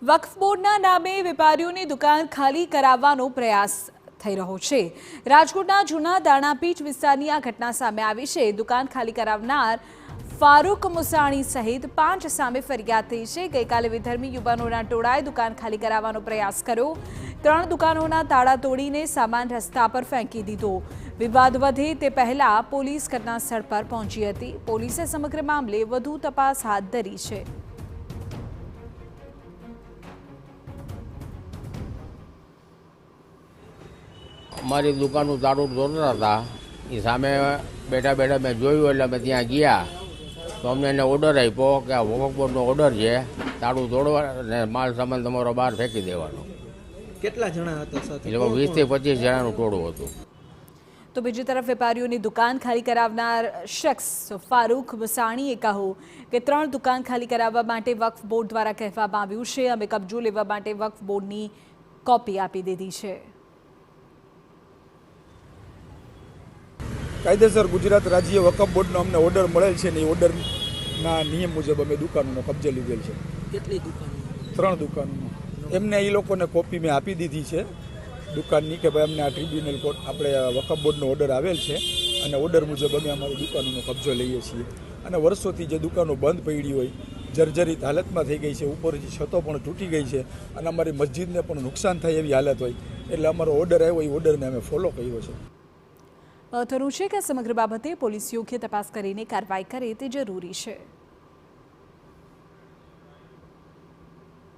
વક્ફ બોર્ડના નામે વેપારીઓની દુકાન ખાલી કરાવવાનો પ્રયાસ થઈ રહ્યો છે। રાજકોટના જૂના દાણાપીઠ વિસ્તારની આ ઘટના સામે આવી છે। દુકાન ખાલી કરાવનાર ફારૂક મુસાણી સહિત 5 સામે ફરિયાદ થઈ છે। ગઈકાલે વિધર્મી યુવાનોના ટોળાએ દુકાન ખાલી કરાવવાનો પ્રયાસ કર્યો। 3 દુકાનોના તાળા તોડીને સામાન રસ્તા પર ફેંકી દીધો। વિવાદ વધે તે પહેલા પોલીસ ઘટના સ્થળ પર પહોંચી હતી। પોલીસે સમગ્ર મામલે વધુ તપાસ હાથ ધરી છે। અમારી દુકાનનું તાળું તોડતા હતા એ સામે બેઠા બેઠા મેં જોયું એટલે અમે ત્યાં ગયા તો અમને એને ઓર્ડર આપ્યો કે આ વકફ બોર્ડનો ઓર્ડર છે તાળું તોડવા અને માલ સામાન તમારો બહાર ફેંકી દેવાનો। કેટલા જણા હતા સાથે? એ લોકો 20 થી 25 જણાનું ટોળું હતું। તો બીજી તરફ વેપારીઓની દુકાન ખાલી કરાવનાર શખ્સ ફારૂક મુસાણીએ કહ્યું કે 3 દુકાન ખાલી કરાવવા માટે વક્ફ બોર્ડ દ્વારા કહેવામાં આવ્યું છે। અમે કબજો લેવા માટે વક્ફ બોર્ડની કોપી આપી દીધી છે। કાયદેસર ગુજરાત રાજ્ય વકફ બોર્ડનો અમને ઓર્ડર મળેલ છે ને એ ઓર્ડરના નિયમ મુજબ અમે દુકાનોનો કબજે લીધેલ છે। કેટલી દુકાનો? 3 દુકાનોનો એમને એ લોકોને કોપી મેં આપી દીધી છે દુકાનની કે ભાઈ અમને આ ટ્રિબ્યુનલ કોર્ટ આપણે વકફ બોર્ડનો ઓર્ડર આવેલ છે અને ઓર્ડર મુજબ અમે અમારી દુકાનોનો કબજો લઈએ છીએ। અને વર્ષોથી જે દુકાનો બંધ પડી હોય જર્જરિત હાલતમાં થઈ ગઈ છે, ઉપરથી છતો પણ તૂટી ગઈ છે અને અમારી મસ્જિદને પણ નુકસાન થાય એવી હાલત હોય એટલે અમારો ઓર્ડર આવ્યો એ ઓર્ડરને અમે ફોલો કર્યો છે। મહત્વનું છે કે સમગ્ર બાબતે પોલીસ યોગ્ય તપાસ કરીને કાર્યવાહી કરે તે જરૂરી છે।